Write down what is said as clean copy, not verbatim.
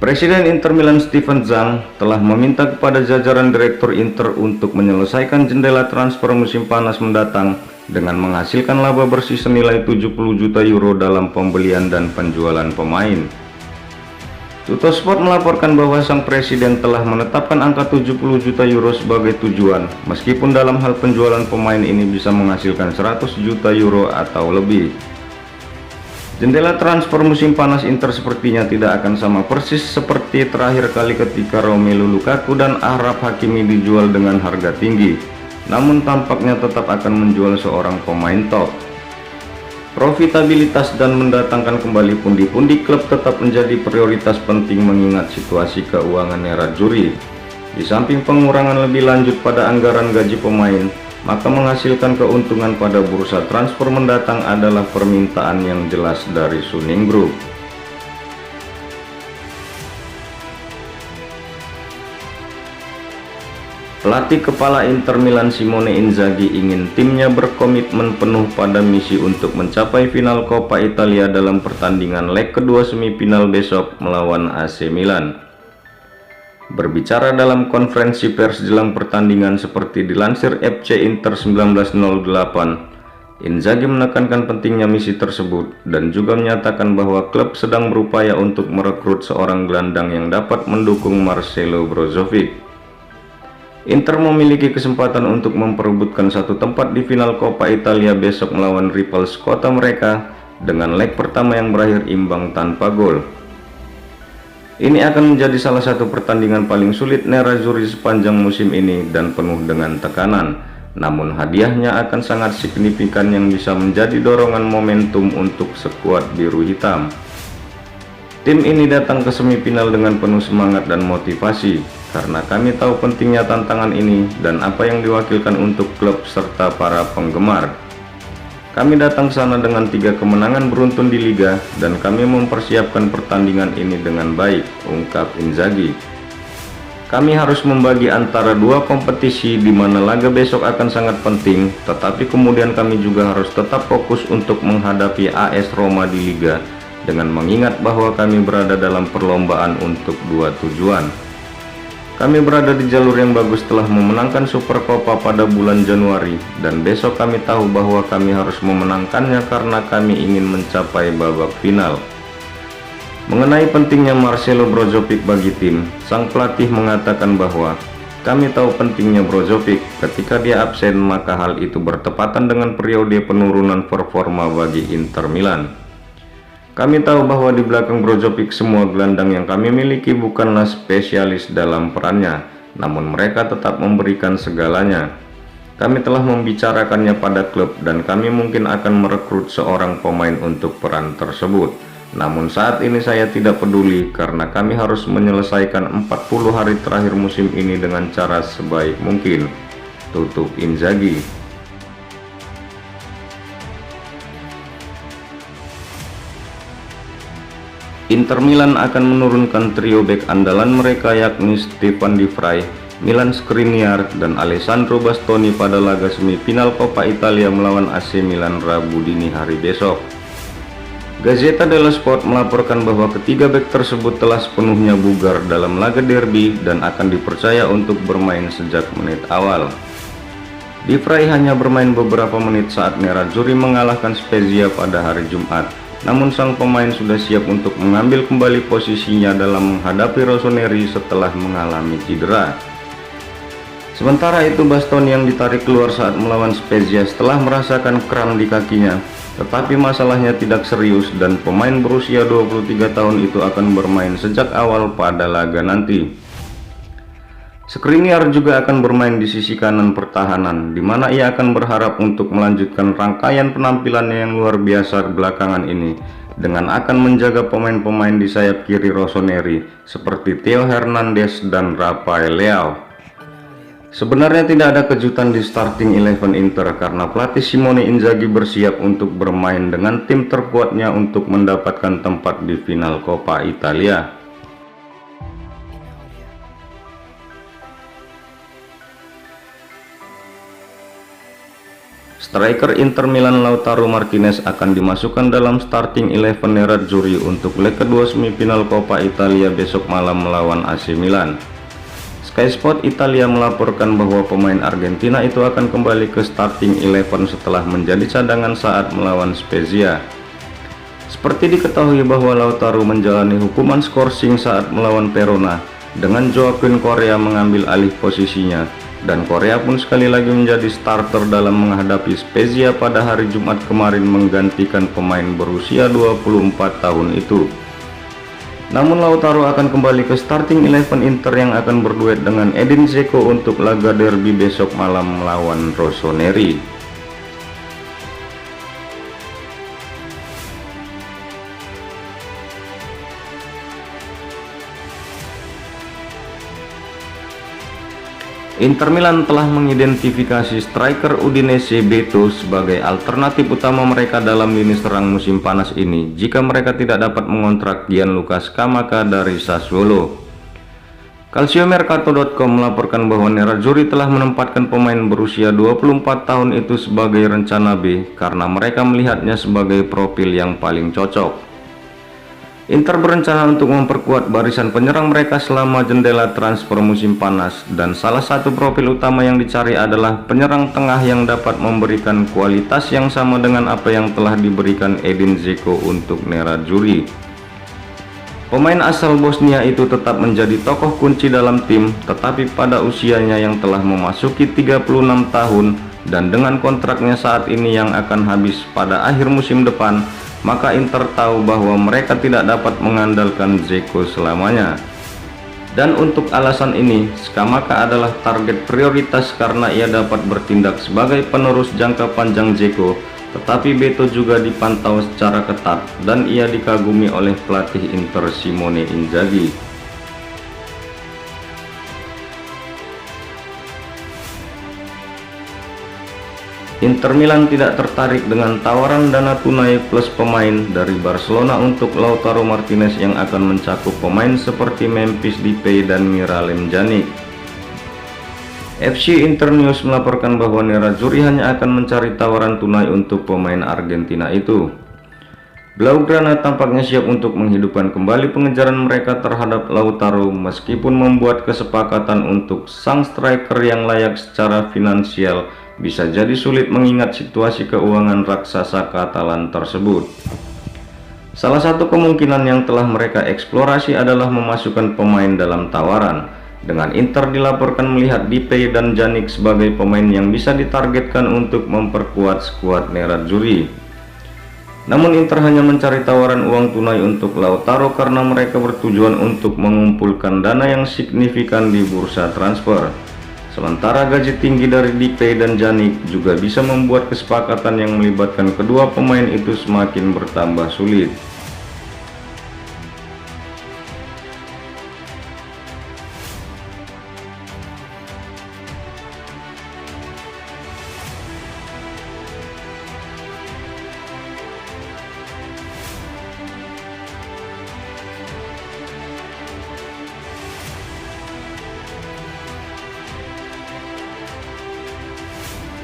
Presiden Inter Milan Steven Zhang telah meminta kepada jajaran Direktur Inter untuk menyelesaikan jendela transfer musim panas mendatang dengan menghasilkan laba bersih senilai 70 juta euro dalam pembelian dan penjualan pemain. Tuttosport melaporkan bahwa sang presiden telah menetapkan angka 70 juta euro sebagai tujuan, meskipun dalam hal penjualan pemain ini bisa menghasilkan 100 juta euro atau lebih. Jendela transfer musim panas Inter sepertinya tidak akan sama persis seperti terakhir kali ketika Romelu Lukaku dan Achraf Hakimi dijual dengan harga tinggi, namun tampaknya tetap akan menjual seorang pemain top. Profitabilitas dan mendatangkan kembali pundi-pundi klub tetap menjadi prioritas penting mengingat situasi keuangan nerazzurri. Di samping pengurangan lebih lanjut pada anggaran gaji pemain, maka menghasilkan keuntungan pada bursa transfer mendatang adalah permintaan yang jelas dari Suning Group. Pelatih kepala Inter Milan Simone Inzaghi ingin timnya berkomitmen penuh pada misi untuk mencapai final Coppa Italia dalam pertandingan leg kedua semifinal besok melawan AC Milan. Berbicara dalam konferensi pers jelang pertandingan seperti dilansir FC Inter 1908, Inzaghi menekankan pentingnya misi tersebut dan juga menyatakan bahwa klub sedang berupaya untuk merekrut seorang gelandang yang dapat mendukung Marcelo Brozovic. Inter memiliki kesempatan untuk memperebutkan satu tempat di final Coppa Italia besok melawan rivals kota mereka dengan leg pertama yang berakhir imbang tanpa gol. Ini akan menjadi salah satu pertandingan paling sulit nerazzurri sepanjang musim ini dan penuh dengan tekanan. Namun hadiahnya akan sangat signifikan yang bisa menjadi dorongan momentum untuk skuad biru hitam. Tim ini datang ke semifinal dengan penuh semangat dan motivasi, karena kami tahu pentingnya tantangan ini dan apa yang diwakilkan untuk klub serta para penggemar. Kami datang ke sana dengan 3 kemenangan beruntun di Liga dan kami mempersiapkan pertandingan ini dengan baik, ungkap Inzaghi. Kami harus membagi antara 2 kompetisi di mana laga besok akan sangat penting, tetapi kemudian kami juga harus tetap fokus untuk menghadapi AS Roma di Liga dengan mengingat bahwa kami berada dalam perlombaan untuk 2 tujuan. Kami berada di jalur yang bagus setelah memenangkan Super Coppa pada bulan Januari, dan besok kami tahu bahwa kami harus memenangkannya karena kami ingin mencapai babak final. Mengenai pentingnya Marcelo Brozovic bagi tim, sang pelatih mengatakan bahwa kami tahu pentingnya Brozovic. Ketika dia absen, maka hal itu bertepatan dengan periode penurunan performa bagi Inter Milan. Kami tahu bahwa di belakang Brozovic semua gelandang yang kami miliki bukanlah spesialis dalam perannya, namun mereka tetap memberikan segalanya. Kami telah membicarakannya pada klub dan kami mungkin akan merekrut seorang pemain untuk peran tersebut. Namun saat ini saya tidak peduli karena kami harus menyelesaikan 40 hari terakhir musim ini dengan cara sebaik mungkin, tutup Inzaghi. Inter Milan akan menurunkan trio bek andalan mereka yakni Stefan De Vrij, Milan Skriniar, dan Alessandro Bastoni pada laga semifinal Coppa Italia melawan AC Milan Rabu dini hari besok. Gazzetta dello Sport melaporkan bahwa ketiga bek tersebut telah sepenuhnya bugar dalam laga derby dan akan dipercaya untuk bermain sejak menit awal. De Vrij hanya bermain beberapa menit saat nerazzurri mengalahkan Spezia pada hari Jumat. Namun sang pemain sudah siap untuk mengambil kembali posisinya dalam menghadapi Rossoneri setelah mengalami cedera. Sementara itu Bastoni yang ditarik keluar saat melawan Spezia setelah merasakan kram di kakinya, tetapi masalahnya tidak serius dan pemain berusia 23 tahun itu akan bermain sejak awal pada laga nanti. Skriniar juga akan bermain di sisi kanan pertahanan, di mana ia akan berharap untuk melanjutkan rangkaian penampilannya yang luar biasa belakangan ini, dengan akan menjaga pemain-pemain di sayap kiri Rossoneri seperti Theo Hernandez dan Rafael Leao. Sebenarnya tidak ada kejutan di starting 11 Inter karena pelatih Simone Inzaghi bersiap untuk bermain dengan tim terkuatnya untuk mendapatkan tempat di final Coppa Italia. Striker Inter Milan Lautaro Martinez akan dimasukkan dalam starting 11 Nerazzurri untuk leg kedua semifinal Coppa Italia besok malam melawan AC Milan. Sky Sport Italia melaporkan bahwa pemain Argentina itu akan kembali ke starting 11 setelah menjadi cadangan saat melawan Spezia. Seperti diketahui bahwa Lautaro menjalani hukuman skorsing saat melawan Verona, dengan Joaquin Correa mengambil alih posisinya, dan Correa pun sekali lagi menjadi starter dalam menghadapi Spezia pada hari Jumat kemarin menggantikan pemain berusia 24 tahun itu. Namun Lautaro akan kembali ke starting 11 Inter yang akan berduet dengan Edin Dzeko untuk laga derby besok malam melawan Rossoneri. Inter Milan telah mengidentifikasi striker Udinese Beto sebagai alternatif utama mereka dalam lini serang musim panas ini jika mereka tidak dapat mengontrak Gianluca Scamacca dari Sassuolo. Calciomercato.com melaporkan bahwa Nerazzurri telah menempatkan pemain berusia 24 tahun itu sebagai rencana B karena mereka melihatnya sebagai profil yang paling cocok. Inter berencana untuk memperkuat barisan penyerang mereka selama jendela transfer musim panas, dan salah satu profil utama yang dicari adalah penyerang tengah yang dapat memberikan kualitas yang sama dengan apa yang telah diberikan Edin Dzeko untuk Nerazzurri. Pemain asal Bosnia itu tetap menjadi tokoh kunci dalam tim, tetapi pada usianya yang telah memasuki 36 tahun dan dengan kontraknya saat ini yang akan habis pada akhir musim depan, maka Inter tahu bahwa mereka tidak dapat mengandalkan Dzeko selamanya. Dan untuk alasan ini, Scamacca adalah target prioritas karena ia dapat bertindak sebagai penerus jangka panjang Dzeko, tetapi Beto juga dipantau secara ketat dan ia dikagumi oleh pelatih Inter Simone Inzaghi. Inter Milan tidak tertarik dengan tawaran dana tunai plus pemain dari Barcelona untuk Lautaro Martinez yang akan mencakup pemain seperti Memphis Depay dan Miralem Pjanic. FC Internews melaporkan bahwa Nerazzurri hanya akan mencari tawaran tunai untuk pemain Argentina itu. Blaugrana tampaknya siap untuk menghidupkan kembali pengejaran mereka terhadap Lautaro meskipun membuat kesepakatan untuk sang striker yang layak secara finansial bisa jadi sulit mengingat situasi keuangan raksasa Katalan tersebut. Salah satu kemungkinan yang telah mereka eksplorasi adalah memasukkan pemain dalam tawaran, dengan Inter dilaporkan melihat Depay dan Pjanic sebagai pemain yang bisa ditargetkan untuk memperkuat skuad Nerazzurri. Namun Inter hanya mencari tawaran uang tunai untuk Lautaro karena mereka bertujuan untuk mengumpulkan dana yang signifikan di bursa transfer. Sementara gaji tinggi dari Depay dan Pjanic juga bisa membuat kesepakatan yang melibatkan kedua pemain itu semakin bertambah sulit.